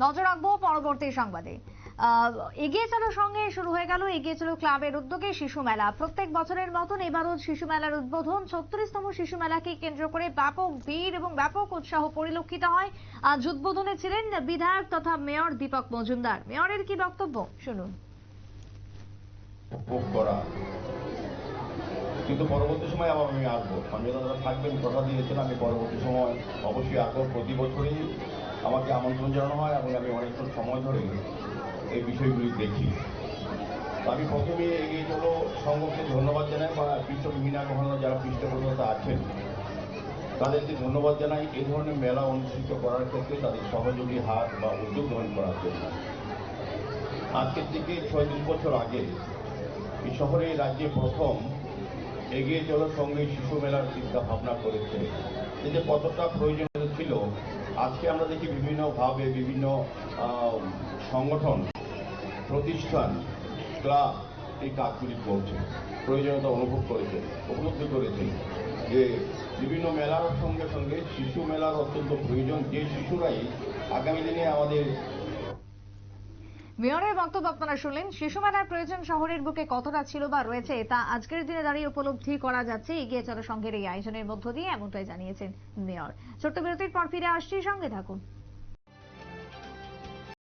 নজর রাখবো পরবর্তী সংবাদে। এগিয়ে চলো সঙ্গে শুরু হয়ে গেল এগিয়ে চলো ক্লাবের উদ্যোগে শিশু মেলা। প্রত্যেক বছরের মতন এবারও শিশু মেলার উদ্বোধন। 36তম শিশু মেলাকে কেন্দ্র করে ব্যাপক ভিড় এবং ব্যাপক উৎসাহ পরিলক্ষিত হয়। আজ উদ্বোধনে ছিলেন বিধায়ক তথা মেয়র দীপক মজুমদার। মেয়রের কি বক্তব্য শুনুন। কিন্তু পরবর্তী সময় আবার আমি আসবো, সঞ্জয় দাদা থাকবেন, কথা দিয়েছেন। আমি পরবর্তী সময় অবশ্যই আসবো। প্রতি বছরই আমাকে আমন্ত্রণ জানানো হয় এবং আমি অনেকক্ষণ সময় ধরে এই বিষয়গুলি দেখি। আমি প্রথমে এগিয়ে চলো সংঘকে ধন্যবাদ জানাই, বা বিভিন্ন মহল্লা যারা পৃষ্ঠপোষকতা আছেন তাদেরকে ধন্যবাদ জানাই এই ধরনের মেলা অনুষ্ঠিত করার ক্ষেত্রে তাদের সহযোগী হাত বা উদ্যোগ গ্রহণ করার জন্য। আজকের থেকে 6-7 বছর আগে এই শহরে রাজ্যে প্রথম এগিয়ে চলার সঙ্গে শিশু মেলার চিন্তা ভাবনা করেছে। যে কতটা প্রয়োজন ছিল আজকে আমরা দেখি বিভিন্নভাবে বিভিন্ন সংগঠন, প্রতিষ্ঠান, ক্লাব এই কাজগুলি করছে, প্রয়োজনীয়তা উপলব্ধি করেছে যে বিভিন্ন মেলার সঙ্গে সঙ্গে শিশু মেলার অত্যন্ত প্রয়োজন। যে শিশুরাই আগামী দিনে আমাদের মেয়রের বক্তব্য আপনারা শুনলেন। শিশু মেলার প্রয়োজন শহরের বুকে কতটা ছিল বা রয়েছে তা আজকের দিনে দাঁড়িয়ে উপলব্ধি করা যাচ্ছে এগিয়ে চলো সংঘের এই আয়োজনের মধ্য দিয়ে, এমনটাই জানিয়েছেন মেয়র। ছোট্ট বিরতির পর ফিরে আসছি, সঙ্গে থাকুন।